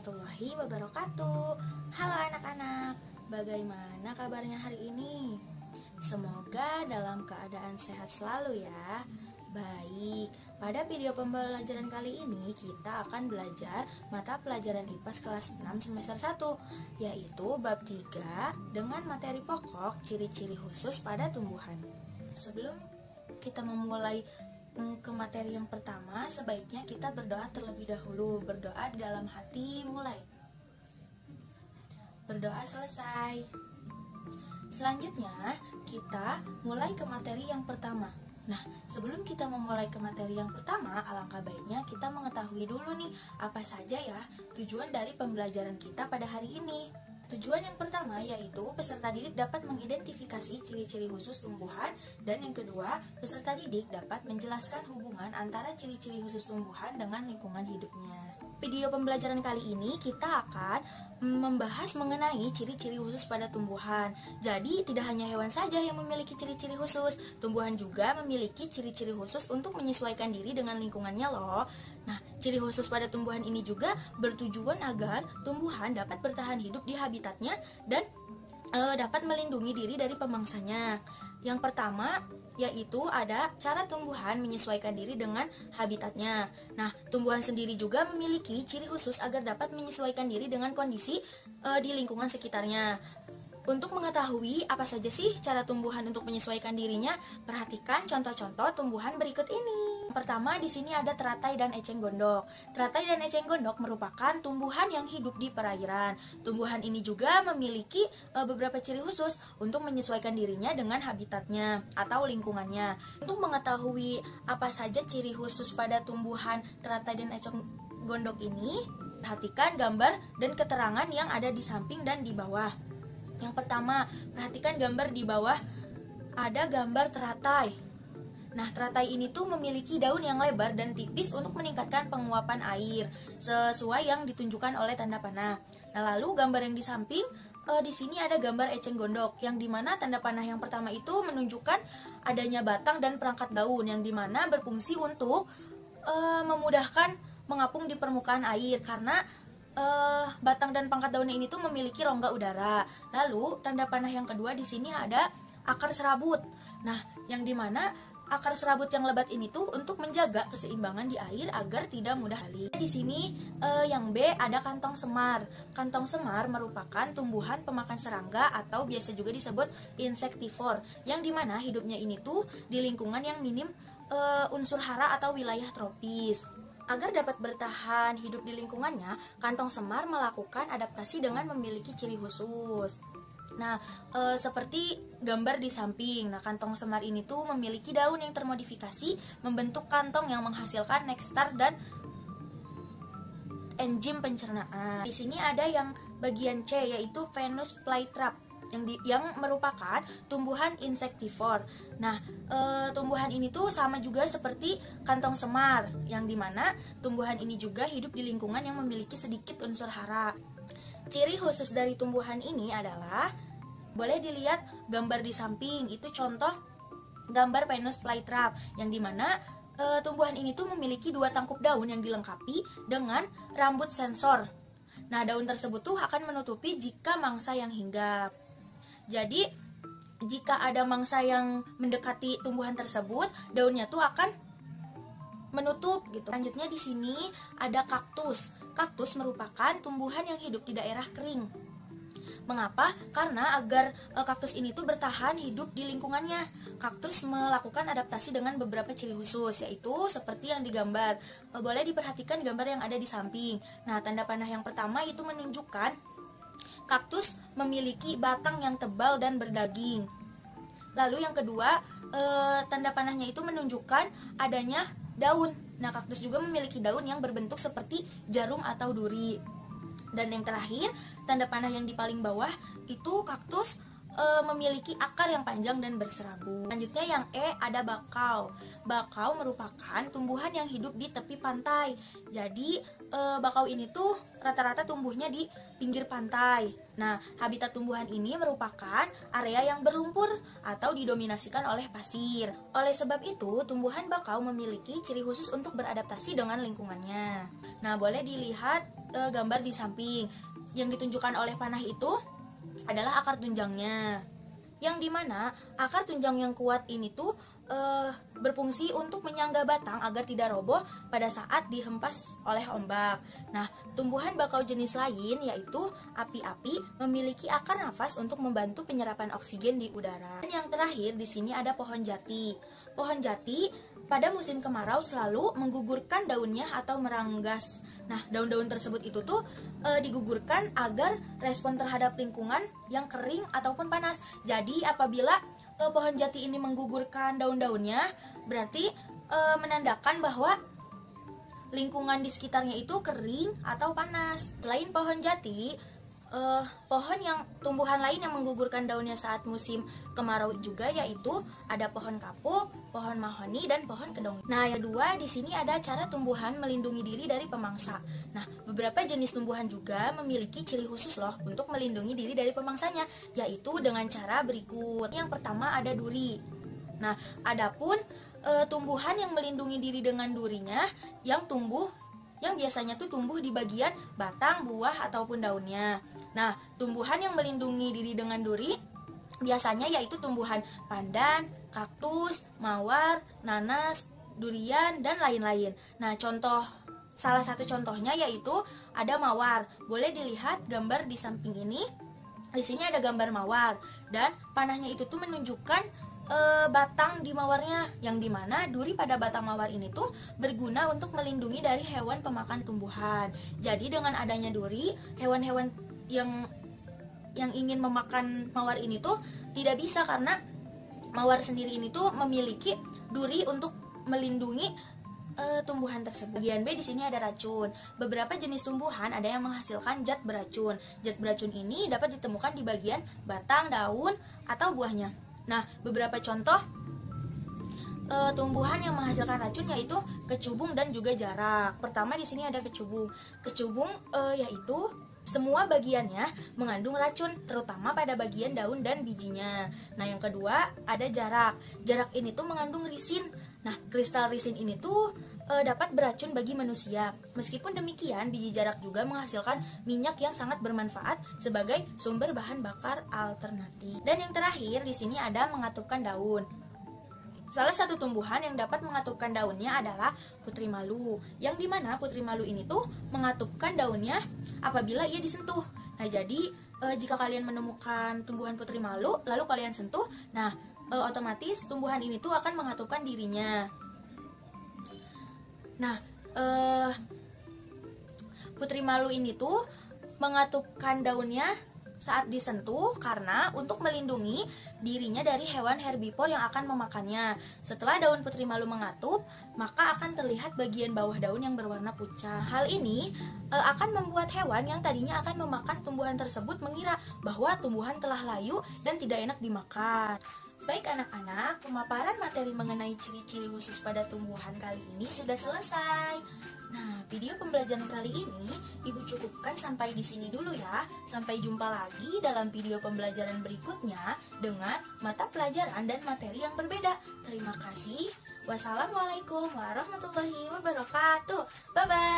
warahmatullahi wabarakatuh. Halo anak-anak, bagaimana kabarnya hari ini? Semoga dalam keadaan sehat selalu ya. Baik, pada video pembelajaran kali ini kita akan belajar mata pelajaran IPA kelas 6 semester 1, yaitu bab 3 dengan materi pokok ciri-ciri khusus pada tumbuhan. Sebelum kita memulai ke materi yang pertama, sebaiknya kita berdoa terlebih dahulu. Berdoa di dalam hati, mulai. Berdoa selesai. Selanjutnya, kita mulai ke materi yang pertama. Nah, sebelum kita memulai ke materi yang pertama, alangkah baiknya kita mengetahui dulu nih, apa saja ya tujuan dari pembelajaran kita pada hari ini. Tujuan yang pertama yaitu peserta didik dapat mengidentifikasi ciri-ciri khusus tumbuhan, dan yang kedua, peserta didik dapat menjelaskan hubungan antara ciri-ciri khusus tumbuhan dengan lingkungan hidupnya. Video pembelajaran kali ini kita akan membahas mengenai ciri-ciri khusus pada tumbuhan. Jadi tidak hanya hewan saja yang memiliki ciri-ciri khusus, tumbuhan juga memiliki ciri-ciri khusus untuk menyesuaikan diri dengan lingkungannya loh. Nah, ciri khusus pada tumbuhan ini juga bertujuan agar tumbuhan dapat bertahan hidup di habitatnya dan dapat melindungi diri dari pemangsanya. Yang pertama yaitu ada cara tumbuhan menyesuaikan diri dengan habitatnya. Nah, tumbuhan sendiri juga memiliki ciri khusus agar dapat menyesuaikan diri dengan kondisi di lingkungan sekitarnya. Untuk mengetahui apa saja sih cara tumbuhan untuk menyesuaikan dirinya, perhatikan contoh-contoh tumbuhan berikut ini. Pertama, di sini ada teratai dan eceng gondok. Teratai dan eceng gondok merupakan tumbuhan yang hidup di perairan. Tumbuhan ini juga memiliki beberapa ciri khusus untuk menyesuaikan dirinya dengan habitatnya atau lingkungannya. Untuk mengetahui apa saja ciri khusus pada tumbuhan teratai dan eceng gondok ini, perhatikan gambar dan keterangan yang ada di samping dan di bawah. Yang pertama, perhatikan gambar di bawah, ada gambar teratai. Nah, teratai ini tuh memiliki daun yang lebar dan tipis untuk meningkatkan penguapan air, sesuai yang ditunjukkan oleh tanda panah. Nah, lalu gambar yang di samping, di sini ada gambar eceng gondok, yang dimana tanda panah yang pertama itu menunjukkan adanya batang dan perangkat daun, yang dimana berfungsi untuk memudahkan mengapung di permukaan air, karena batang dan pangkat daunnya ini tuh memiliki rongga udara. Lalu tanda panah yang kedua di sini ada akar serabut. Nah, yang dimana akar serabut yang lebat ini tuh untuk menjaga keseimbangan di air agar tidak mudah hali. Di sini yang B ada kantong semar. Kantong semar merupakan tumbuhan pemakan serangga atau biasa juga disebut insektivor, yang dimana hidupnya ini tuh di lingkungan yang minim unsur hara atau wilayah tropis. Agar dapat bertahan hidup di lingkungannya, kantong semar melakukan adaptasi dengan memiliki ciri khusus. Nah, seperti gambar di samping. Nah, kantong semar ini tuh memiliki daun yang termodifikasi membentuk kantong yang menghasilkan nektar dan enzim pencernaan. Di sini ada yang bagian C, yaitu Venus flytrap, yang merupakan tumbuhan insektivor. Nah, tumbuhan ini tuh sama juga seperti kantong semar, yang dimana tumbuhan ini juga hidup di lingkungan yang memiliki sedikit unsur hara. Ciri khusus dari tumbuhan ini adalah, boleh dilihat gambar di samping, itu contoh gambar Venus flytrap, yang dimana tumbuhan ini tuh memiliki dua tangkup daun yang dilengkapi dengan rambut sensor. Nah, daun tersebut tuh akan menutupi jika mangsa yang hinggap. Jadi, jika ada mangsa yang mendekati tumbuhan tersebut, daunnya tuh akan menutup gitu. Selanjutnya di sini ada kaktus. Kaktus merupakan tumbuhan yang hidup di daerah kering. Mengapa? Karena agar kaktus ini tuh bertahan hidup di lingkungannya, kaktus melakukan adaptasi dengan beberapa ciri khusus, yaitu seperti yang digambar. Boleh diperhatikan gambar yang ada di samping. Nah, tanda panah yang pertama itu menunjukkan kaktus memiliki batang yang tebal dan berdaging. Lalu yang kedua, tanda panahnya itu menunjukkan adanya daun. Nah, kaktus juga memiliki daun yang berbentuk seperti jarum atau duri. Dan yang terakhir, tanda panah yang di paling bawah itu kaktus memiliki akar yang panjang dan berserabut. Selanjutnya yang E ada bakau. Bakau merupakan tumbuhan yang hidup di tepi pantai. Jadi bakau ini tuh rata-rata tumbuhnya di pinggir pantai. Nah, habitat tumbuhan ini merupakan area yang berlumpur atau didominasikan oleh pasir. Oleh sebab itu, tumbuhan bakau memiliki ciri khusus untuk beradaptasi dengan lingkungannya. Nah, boleh dilihat gambar di samping. Yang ditunjukkan oleh panah itu adalah akar tunjangnya, yang dimana akar tunjang yang kuat ini tuh berfungsi untuk menyangga batang agar tidak roboh pada saat dihempas oleh ombak. Nah, tumbuhan bakau jenis lain yaitu api-api memiliki akar nafas untuk membantu penyerapan oksigen di udara. Dan yang terakhir di sini ada pohon jati. Pohon jati pada musim kemarau selalu menggugurkan daunnya atau meranggas. Nah, daun-daun tersebut itu tuh digugurkan agar respon terhadap lingkungan yang kering ataupun panas. Jadi apabila pohon jati ini menggugurkan daun-daunnya, berarti menandakan bahwa lingkungan di sekitarnya itu kering atau panas. Selain pohon jati, pohon yang tumbuhan lain yang menggugurkan daunnya saat musim kemarau juga yaitu ada pohon kapuk, pohon mahoni, dan pohon kedong. Nah, yang kedua di sini ada cara tumbuhan melindungi diri dari pemangsa. Nah, beberapa jenis tumbuhan juga memiliki ciri khusus loh untuk melindungi diri dari pemangsanya, yaitu dengan cara berikut. Yang pertama ada duri. Nah, adapun tumbuhan yang melindungi diri dengan durinya yang biasanya tuh tumbuh di bagian batang, buah, ataupun daunnya. Nah, tumbuhan yang melindungi diri dengan duri biasanya yaitu tumbuhan pandan, kaktus, mawar, nanas, durian, dan lain-lain. Nah, salah satu contohnya yaitu ada mawar. Boleh dilihat gambar di samping ini. Di sini ada gambar mawar dan panahnya itu tuh menunjukkan batang di mawarnya, yang dimana duri pada batang mawar ini tuh berguna untuk melindungi dari hewan pemakan tumbuhan. Jadi dengan adanya duri, hewan-hewan yang ingin memakan mawar ini tuh tidak bisa, karena mawar sendiri ini tuh memiliki duri untuk melindungi tumbuhan tersebut. Bagian B di sini ada racun. Beberapa jenis tumbuhan ada yang menghasilkan zat beracun. Zat beracun ini dapat ditemukan di bagian batang, daun, atau buahnya. Nah, beberapa contoh tumbuhan yang menghasilkan racun yaitu kecubung dan juga jarak. Pertama di sini ada kecubung. Kecubung yaitu semua bagiannya mengandung racun, terutama pada bagian daun dan bijinya. Nah, yang kedua ada jarak. Jarak ini tuh mengandung risin. Nah, kristal risin ini tuh dapat beracun bagi manusia. Meskipun demikian, biji jarak juga menghasilkan minyak yang sangat bermanfaat sebagai sumber bahan bakar alternatif. Dan yang terakhir di sini ada mengatupkan daun. Salah satu tumbuhan yang dapat mengatupkan daunnya adalah putri malu, yang dimana putri malu ini tuh mengatupkan daunnya apabila ia disentuh. Nah, jadi jika kalian menemukan tumbuhan putri malu lalu kalian sentuh, nah otomatis tumbuhan ini tuh akan mengatupkan dirinya. Nah, putri malu ini tuh mengatupkan daunnya saat disentuh karena untuk melindungi dirinya dari hewan herbivor yang akan memakannya. Setelah daun putri malu mengatup, maka akan terlihat bagian bawah daun yang berwarna pucat. Hal ini akan membuat hewan yang tadinya akan memakan tumbuhan tersebut mengira bahwa tumbuhan telah layu dan tidak enak dimakan. Baik anak-anak, pemaparan materi mengenai ciri-ciri khusus pada tumbuhan kali ini sudah selesai. Nah, video pembelajaran kali ini Ibu cukupkan sampai di sini dulu ya. Sampai jumpa lagi dalam video pembelajaran berikutnya dengan mata pelajaran dan materi yang berbeda. Terima kasih. Wassalamualaikum warahmatullahi wabarakatuh. Bye-bye.